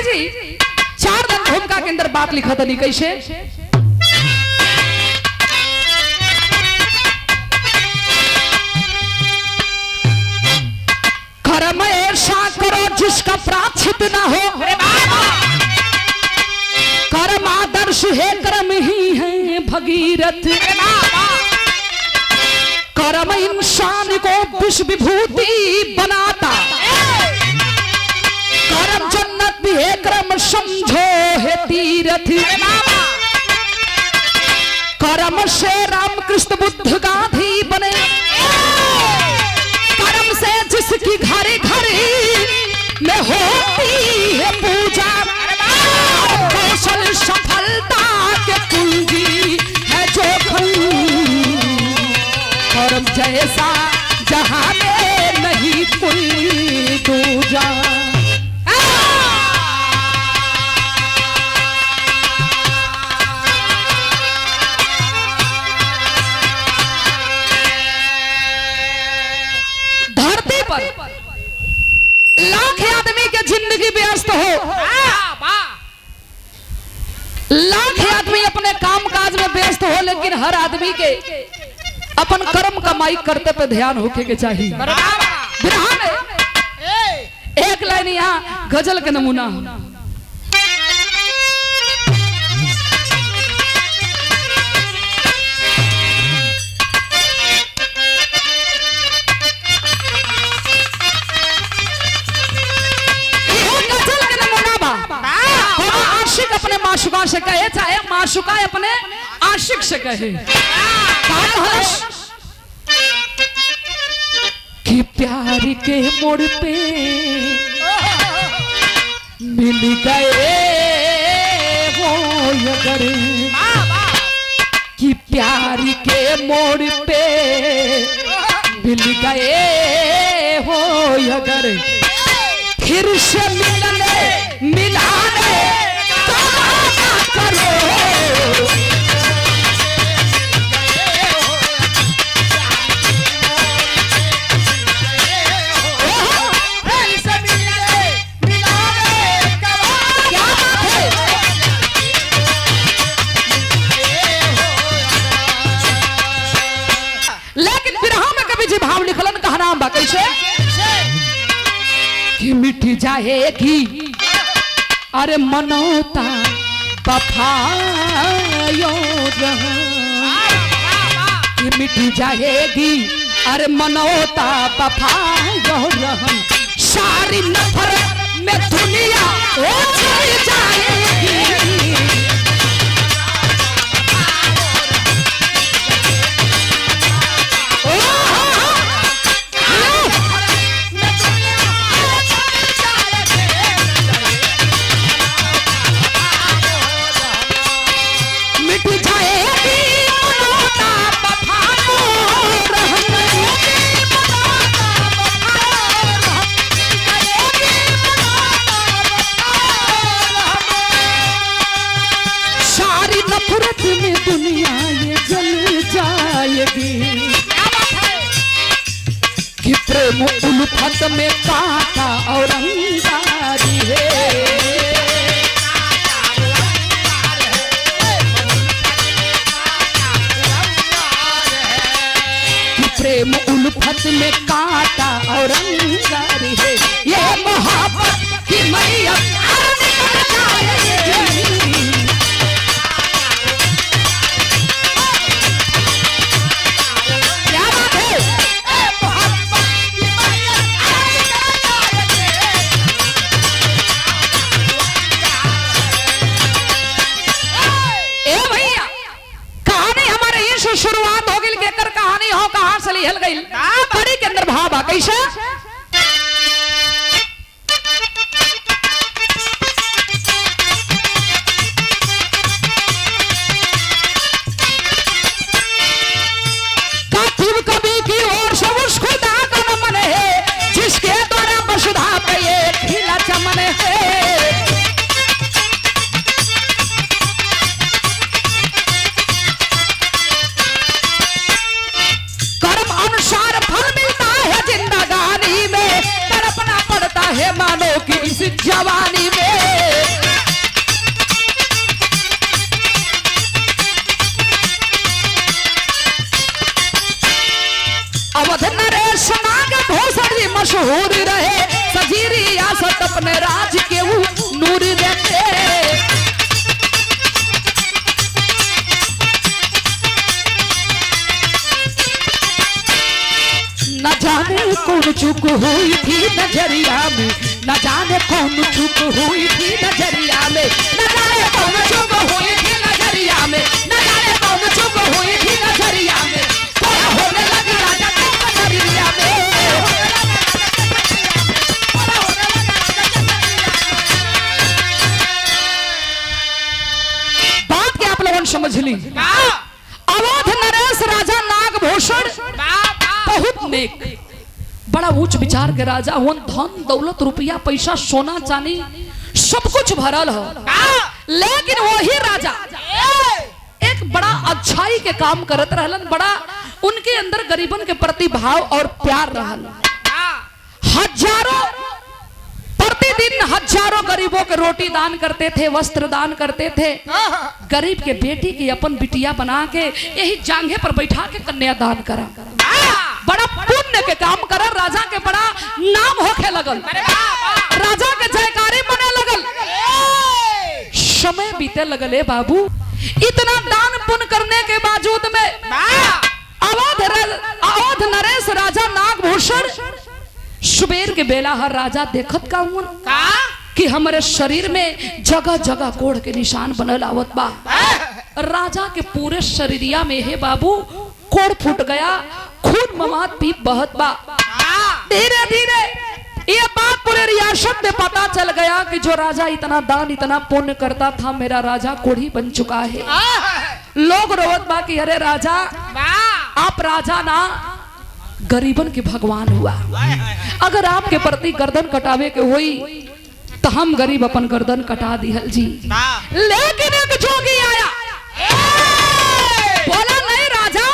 कवि जी 4 दिन भूमिका के अंदर बात लिखा था नहीं कैसे कर्म ऐसा करो जिसका प्रायश्चित ना हो, कर्म आदर्श है कर्म ही है भगीरथ, कर्म इंसान को विश्व विभूति बनाता, कर्म जन्नत भी है कर्म समझो है तीर्थ, कर्म से रामकृष्ण बुद्ध गांधी बने, कर्म से जिसकी घरे घरे में होती है पूजा, कौशल सफलता के कुंजी है जो कर्म जैसा जहां में नहीं कोई दूजा। धरती पर लाख आदमी के जिंदगी व्यस्त हो, लाख आदमी अपने काम काज में व्यस्त हो, लेकिन हर आदमी के अपन कर्म कमाई करते पे ध्यान होके के चाहिए। बिरहा में एक लाइन यहाँ गजल के नमूना आशिक अपने माशुका से कहे, चाहे माशुका अपने आशिक से कहे कि प्यार के मोड़ पे मिल गए वो अगर, कि प्यार के मोड़ पे मिल गए हो अगर, फिर से मिलने मिलाने करो, लेकिन बिरहा में कभी जी भाव लिखलन कहा नाम बा कैसे कि मिट जाएगी अरे मनोता वफायो कि मिट जाएगी अरे मनोता वफायो रहन, सारी नफरत में दुनिया उजड़ जाएगी, में दुनिया ये जल जाएगी, कि प्रेम उल्फत में कांटा और अंगारी है, कि प्रेम उल्फत में कांटा और अंगारी है, ये मोहब्बत की मैया शुरुआत हो गई, केकर कहानी हो कहां से लिहल गई, कड़ी के अंदर भाव आ कैसे कभी की ओर से उसको दाग मन है, जिसके द्वारा वसुधा पे ये खिला चमन है, फल मिलता है जिंदगानी, कौन चूक हुई थी नजरिया में, न जाने कौन चूक हुई थी नजरिया में, न जाने कौन चूक हुई थी नजरिया में, न जाने कौन चूक हुई थी नजरिया में, थोड़ा होने लगी राजा के नजरिया में। बात क्या आप लोगों ने समझ ली? अवध नरेश राजा नागभूषण बहुत नेक, बड़ा उच्च विचार के राजा, वन धन दौलत रुपया पैसा सोना चांदी सब कुछ भरल हो, लेकिन वही राजा एक बड़ा अच्छाई के काम करत रहलन, बड़ा उनके अंदर गरीबन के प्रति भाव और प्यार रहल। हजारों प्रतिदिन हजारों गरीबों के रोटी दान करते थे, वस्त्र दान करते थे, गरीब के बेटी की अपन बिटिया बना के यही जांघे पर बैठा के कन्या दान करा, बड़ा पुण्य के काम करा। राजा के बड़ा नाम होके लगल, राजा के जयकारी बने लगल। समय बीते लगले बाबू, इतना दान पुण्य करने के बावजूद में अवध नरेश राजा नागभूषण सुबेर के बेला हर राजा देखत का हुन कि हमारे शरीर में जगह जगह कोड़ के निशान बनल आवत बा। राजा के पूरे शरीरिया में हे बाबू कोड़ फूट गया, खून मवाद भी बहत बा। धीरे धीरे ये बात पूरे रियासत में पता चल गया कि जो राजा इतना दान इतना पुण्य करता था, मेरा राजा कोढ़ी बन चुका है। लोग रोवत बा कि अरे राजा आप राजा ना गरीबन के भगवान हुआ, अगर आपके प्रति गर्दन कटावे के हुई तो हम गरीब अपन गर्दन कटा दिहल जी। लेकिन एक जोगी आया, बोला नहीं राजा,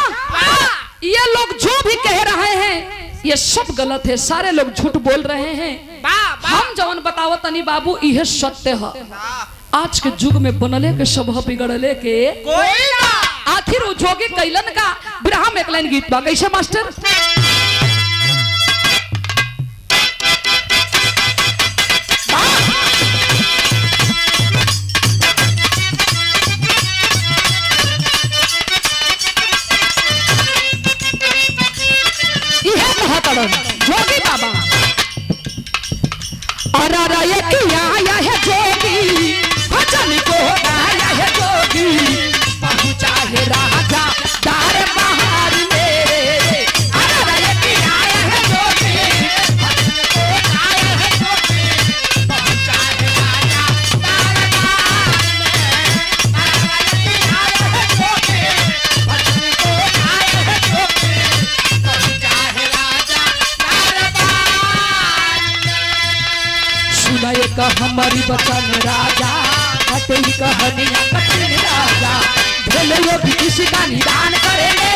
ये लोग जो भी कह रहे हैं ये सब गलत है, सारे लोग झूठ बोल रहे हैं, हम जवन बतावत तनी बाबू यह सत्य है। आज के युग में बनले के सब बिगड़ले के कोई ना। आखिर वो जोगी कैलन का बिरहा में एक लाइन गीत बा, कैसे मास्टर? जोगी बाबा अरे ये किया है जोगी, भजन को गाया है जोगी, पहुंचा है राजा दरबार में। अरे ये किया है जोगी, भजन को गाया है जोगी, पहुंचा है राजा दरबार में। अरे ये किया है जोगी, भजन को गाया है जोगी, पहुंचा है राजा का हमारी बचन राजा, कटई कहानियां कठिन राजा, भोले योगी किसी का निदान करेंगे,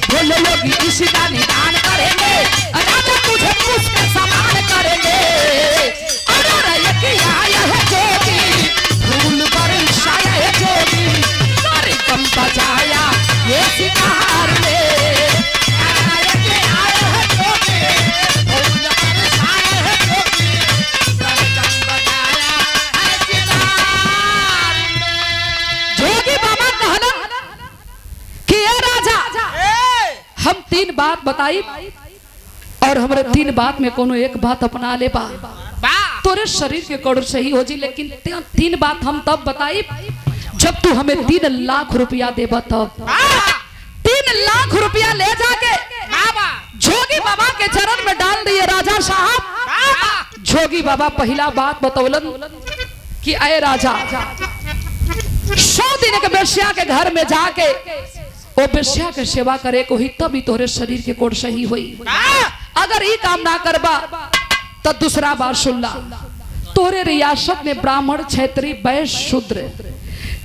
भोले योगी किसी का निदान करेंगे, राजा तुझे पुष्प समान करेंगे। अरे ये किया है जोगी, फूल बरसाया है जोगी, सारे कम बजाया ये शिकार में। हम तीन बात बताई और हमारे तीन बात में कोनो एक बात अपना ले बा, तोरे शरीर के कड़ सही हो जी, लेकिन तीन बात हम तब बताई जब तू हमें 3 लाख रुपया देबा तब। 3 लाख रुपया ले जाके जोगी बाबा के चरण में डाल दिए राजा साहब। जोगी बाबा पहला बात बतौलन कि अय राजा 100 दिन के बेश्या के घर में जाके वो बेश्या के सेवा करे को ही तभी तोरे शरीर के कोड़ सही हुई। अगर ये काम ना करबा तो दूसरा बार सुन ला, तोरे रियासत में ब्राह्मण क्षत्रिय वैश्य शूद्र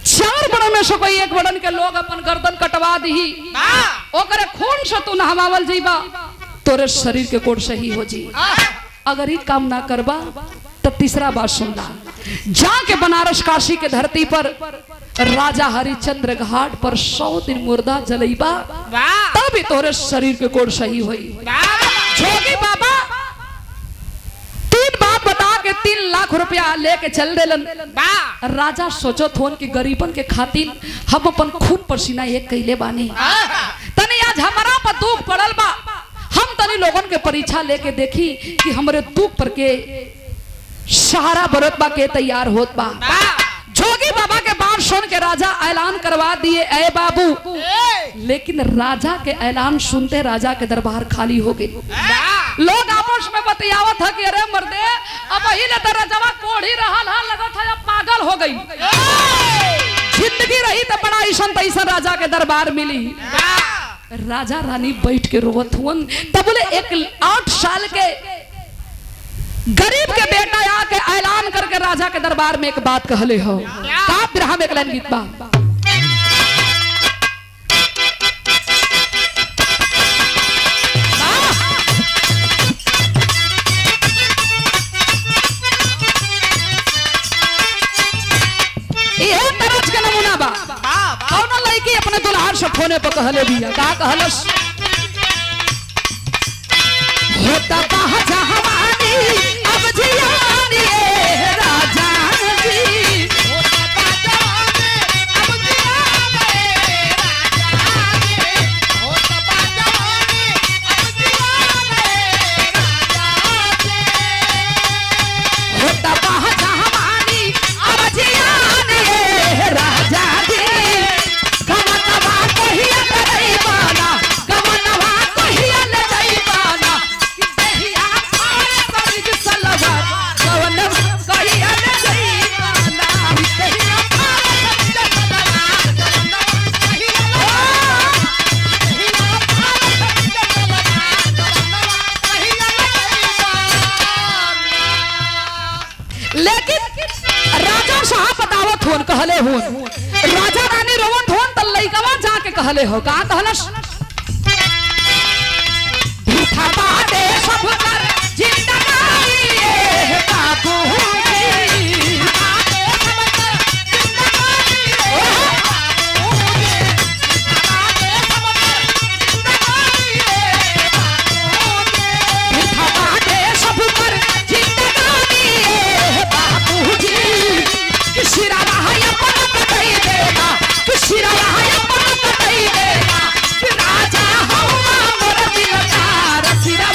4 वर्ण में से कोई एक वर्ण के लोग अपन गर्दन कटवा दी, ओकरे खून से तू नहवावल जीबा, तोरे शरीर के कोड़ सही हो जी। अगर ये काम ना करबा तो तीसरा बात सुन ला, जाके बनारस काशी के धरती पर राजा हरिश्चंद्र घाट पर 100 दिन मुर्दा जलैबा, तभी तोरे शरीर के कोड़ सही हुई। जोगी बाबा 3 बात बता के 3 लाख रुपया लेके चल देलन। राजा सोचो थोन कि गरीबन के खातिर हम अपन खून पसीना एक कैले बानी, तनी आज हमारा पर दुख पड़ल बा, हम तनी कई लोगन के परीक्षा लेके देखी कि हमरे दुख पर के सहारा बरत बा के तैयार होत बा। जोगी बाबा के बात सुन के राजा ऐलान करवा दिए ए बाबू, लेकिन राजा के ऐलान सुनते राजा के दरबार खाली हो गई। लोग आपस में बतियावत है कि अरे मर्दे अब ही ले तेरा जवा कोढ़ी रहल हा, लगत है अब पागल हो गई। जिंदगी रही तो बड़ा ऐसा तैसा राजा के दरबार मिली। राजा रानी बैठ के रोवत हुन, तब बोले एक 8 साल के गरीब के बेटा आके ऐलान करके राजा के दरबार में एक बात कहले हो। का बिरहा में एक लाइन गीत बा, ये तरज के नमूना बा। कौन लड़की अपने दुल्हार से फोने पर कहले बिया, का कहलस, होता बाहा जहानी अब जियानी राजा जी, होता बाजाने अब जियाने राजा जी, होता बाजाने अब जियाने राजा जी, होता बाहा जहानी अब जियाने राजा जी, गमनवा कहिया ले बाना, गमनवा कहिया ले बाना, देहिया खाए सरिज सलवा, गमनवा कहिया ले बाना, देहिया खाए सरिज सलवा, गमनवा कहिया ले बाना, देहिया खाए सरिज सलवा, गमनवा कहिया ले बाना। लेकिन राजा साहब बतावत होन कहले होन, राजा रानी रोवत होन त लइकवा जाके कहले हो, का कहलस, भूखा बाटे सब कर जिंदगानी ए बाबू जी, बाटे सब कर जिंदगानी ए बाबू जी, बाटे सब कर जिंदगानी ए बाबू जी, भूखा बाटे सब कर जिंदगानी ए बाबू जी, किसिरा है अपन कतई देना, किसिरा है अपन कतई देना, कि राजा हवा मोर दिलदार, सिरा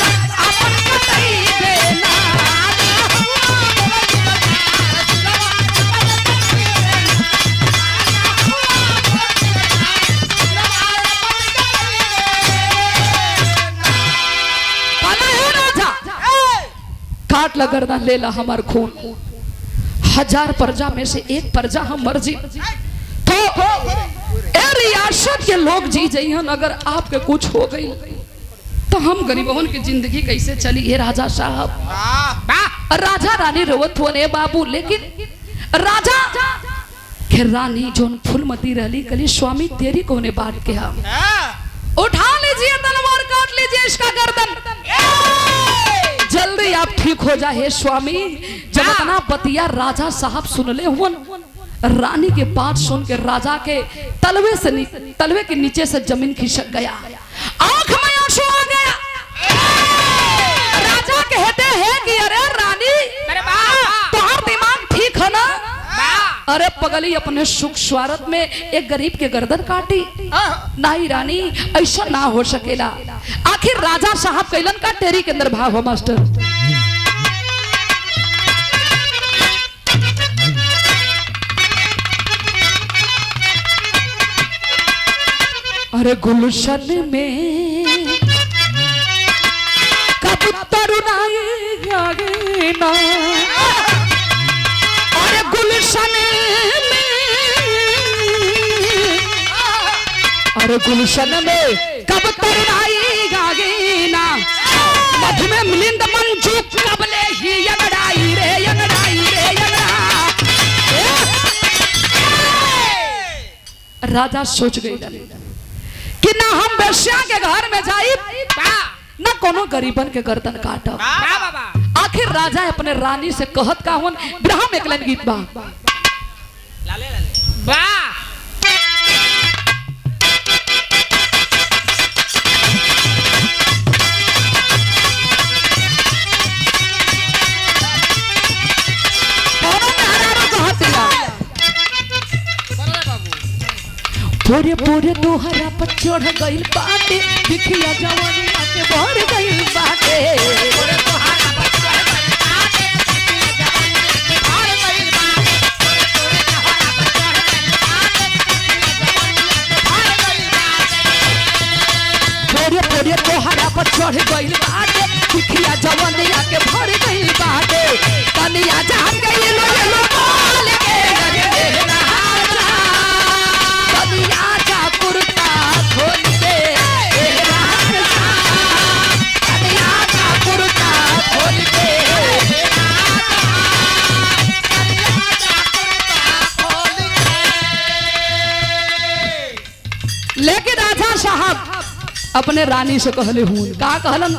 अपन कतई देना, राजा हवा मोर दिलदार, सिरा अपन कतई देना, राजा हवा मोर दिलदार, सिरा अपन कतई देना। पाला है राजा, काट ला गर्दन ले ला हमार खून, 1000 प्रजा में से एक प्रजा हम मर्जी तो ए रियासत के लोग जी जइहन, अगर आपके कुछ हो गई तो हम गरीबों की जिंदगी कैसे चली। ये राजा साहब, राजा रानी रोवत हुए बाबू, लेकिन राजा के रानी जोन फूलमती रहली कली, स्वामी तेरी कोने बात के हम उठा लीजिए तलवार, काट लीजिए इसका गर्दन, जल्दी आप ठीक हो जाए स्वामी। जब इतना बतिया राजा साहब सुन ले हुन, रानी के बात सुन के राजा के तलवे के नीचे से जमीन खिसक गया, आंख में आंसू आ गया। राजा कहते हैं कि अरे रानी तुम्हारा दिमाग ठीक है ना, अरे पगली अपने सुख स्वार्थ में एक गरीब के गर्दन काटी, नहीं रानी ऐसा ना हो सकेला। आखिर राजा साहब कैलन का टेरी के अंदर भाव हो मास्टर, अरे गुलशन में कब तरुणाई ना, अरे गुलशन में, अरे गुलशन में कब तरुणाई गागीना, मधु में मिलिंद मंजू कबले ही यगड़ाई रे यगड़ाई रे यगड़ा। राजा सोच गई कि ना हम बेश्या के घर में जाई, ना कोनो गरीबन के गर्दन काटब। आखिर राजा अपने रानी से कहत का हुन, ब्रह्म एक लाइन गीत बा, पूरे पूरे तोहरा पर चढ़ गइल बाटे, दिखिया जवानी के के भर गई बाटे पोरे पोरे तोहरा पर चढ़ गई बाटे चिखिया जवनिया के भर गई बाटे कनिया जान गई लो बोल के कनिया जा कुर्ता खोल के कनिया जा कुर्ता खोल के लेकिन राजा साहब अपने रानी से कहले हूँ का कहलन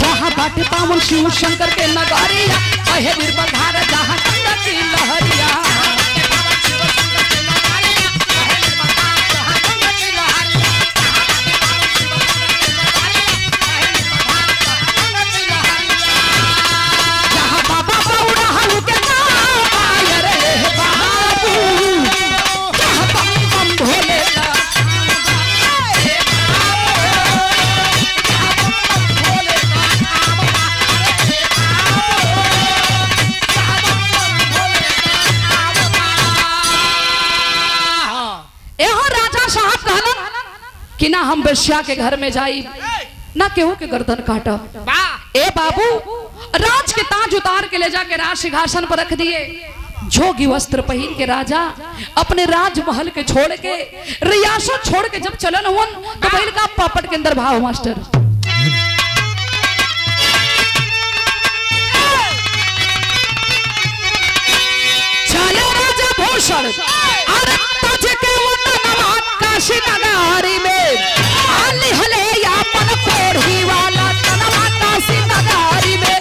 जहाँ बाटे पावन शिव शंकर के नगरिया कहे बीरबल धार जहाँ गंगा की लहरिया जहाँ बाबा बौड़ा हलू के नाम आए रे बाबू जहाँ बम बम भोले कि ना हम बेश्या के घर में जाई ना केहू के गर्दन काटा ए बाबू राज के ताज उतार के ले जाके राज सिंहासन पर रख दिए जोगी वस्त्र पहन के राजा अपने राजमहल के छोड़ के रियासत छोड़ के जब चलन हुन तो पहले का पापड़ के अंदर भाव मास्टर चले राजा भूषण अरे तज के काशी नगारी में आली हले यापन कोढ़ी वाला तनवा काशी नगारी में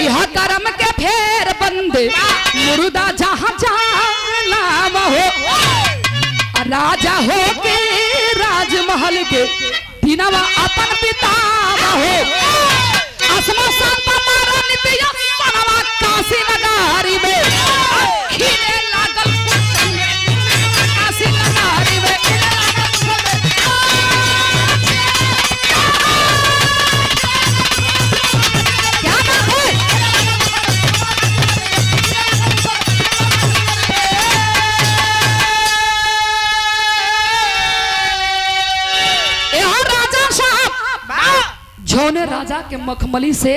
यह कर्म के फेर बंदे मुर्दा जहाँ जहाँ हो राजा हो के राजमहल के दिनवा अपन पिता हो असमसान पमारा नितिया मनवा काशी नगारी में खिले लागल काशी नगारी में क्या बात है झोने राजा के मखमली से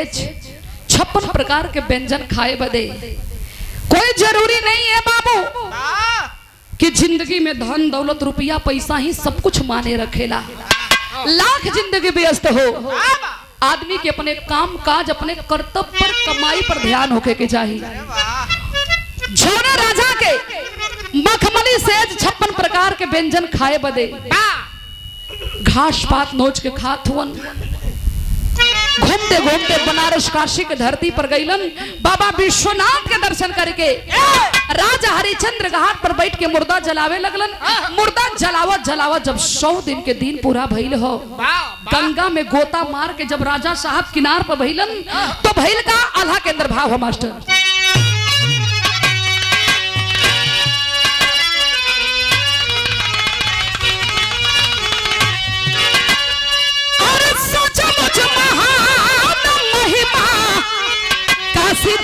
56 प्रकार के व्यंजन खाए बदे कोई जरूरी नहीं है बाबू कि जिंदगी में धन दौलत रुपया पैसा ही सब कुछ माने रखेला लाख जिंदगी व्यस्त हो आदमी के अपने काम काज अपने कर्तव्य पर कमाई पर ध्यान होके के चाहिए झोने राजा के मखमली से 56 प्रकार के व्यंजन खाए बदे घास पात नोच के खात हुन घूमते घूमते बनारस काशी के धरती पर गईलन बाबा विश्वनाथ के दर्शन करके राजा हरिचंद्र घाट पर बैठ के मुर्दा जलावे लगलन मुर्दा जलावत जलावत जब 100 दिन के दिन पूरा भइल हो गंगा में गोता मार के जब राजा साहब किनार पर भइलन तो भइल का आल्हा के अंदर भाव हो मास्टर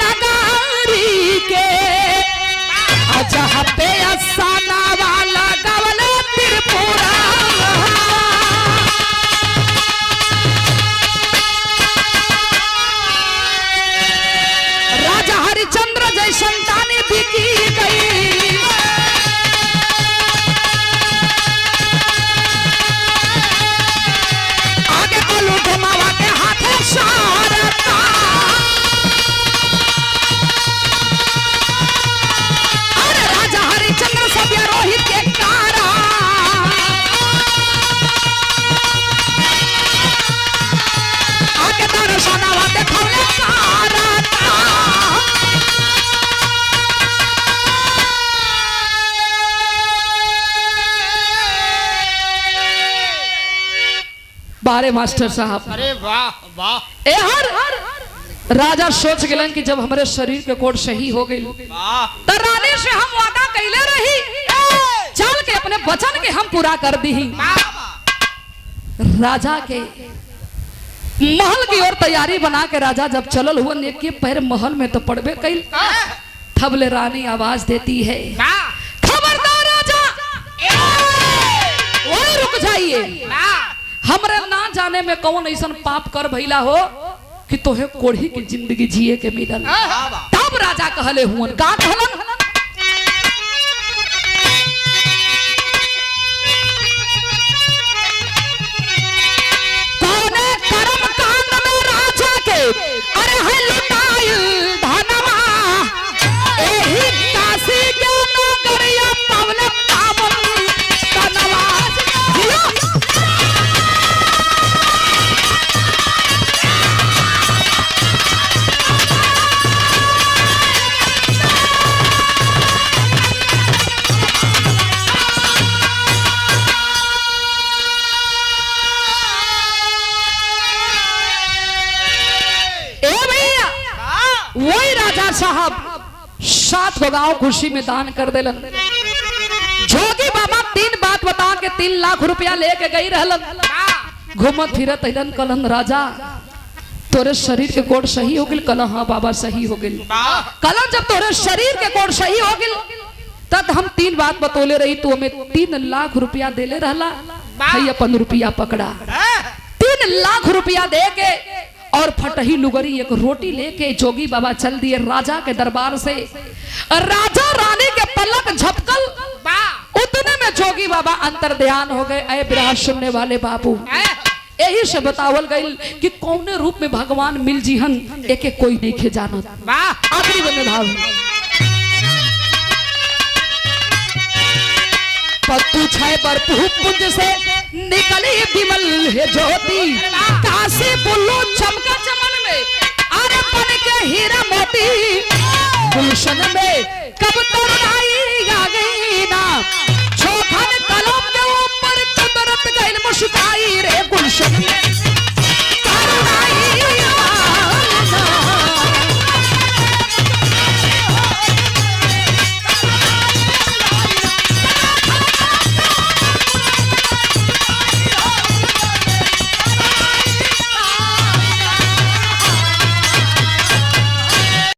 नगारी के जहाँ पे असाना वाला गवल त्रिपुरा राजा हरि बारे मास्टर साहब। अरे वाह वाह। ए हर राजा सोच गलन कि जब हमारे शरीर के कोड सही हो गई तो रानी से हम वादा कैले रही, चल के अपने वचन के हम पूरा कर दी। राजा के महल की ओर तैयारी बना के राजा जब चलल हुआ ने के पैर महल में तो पड़बे कैल। थबले रानी आवाज देती है, खबरदार राजा, वहीं रुक जाइए। हमरे ना जाने में कौन ऐसा पाप कर भइला हो कि तोहे कोढ़ी की जिंदगी जिए के मिलल। तब राजा कहले हुन, का कहलन? कौने कर्म कांड में राजा के अरे है लुटाइल धनवा, एही काशी के नगरिया पवले पावन तनवा। वही राजा साहब 7 गांव खुशी में दान कर देलन। जोगी बाबा 3 बात बता के 3 लाख रुपया लेके गई रहलन। घूमत फिरत अलन, कलन राजा तोरे शरीर के कोड सही हो गइल? कल हाँ बाबा सही हो गइल। कलन जब तोरे शरीर के कोड सही हो गइल तब हम 3 बात बतौले रही, तू हमें 3 लाख रुपया देले रहला। भाई अपन रुपया पकड़ा। 3 लाख रुपया दे के और फटही लुगरी एक रोटी लेके जोगी बाबा चल दिए राजा के दरबार से। राजा रानी के पलक झपकल, उतने में जोगी बाबा अंतर ध्यान हो गए। ऐ बिरहा सुनने वाले बाबू, यही से बतावल गइल कि कौने रूप में भगवान मिल जीहन एक एक कोई नहीं जानत। आखिरी में भाव पत्तू छाए पर पुंज से निकली विमल है ज्योति, काशी बुल्लू चमका चमन में अरे बन के हीरा मोती, गुलशन में कब तक आई आ गई ना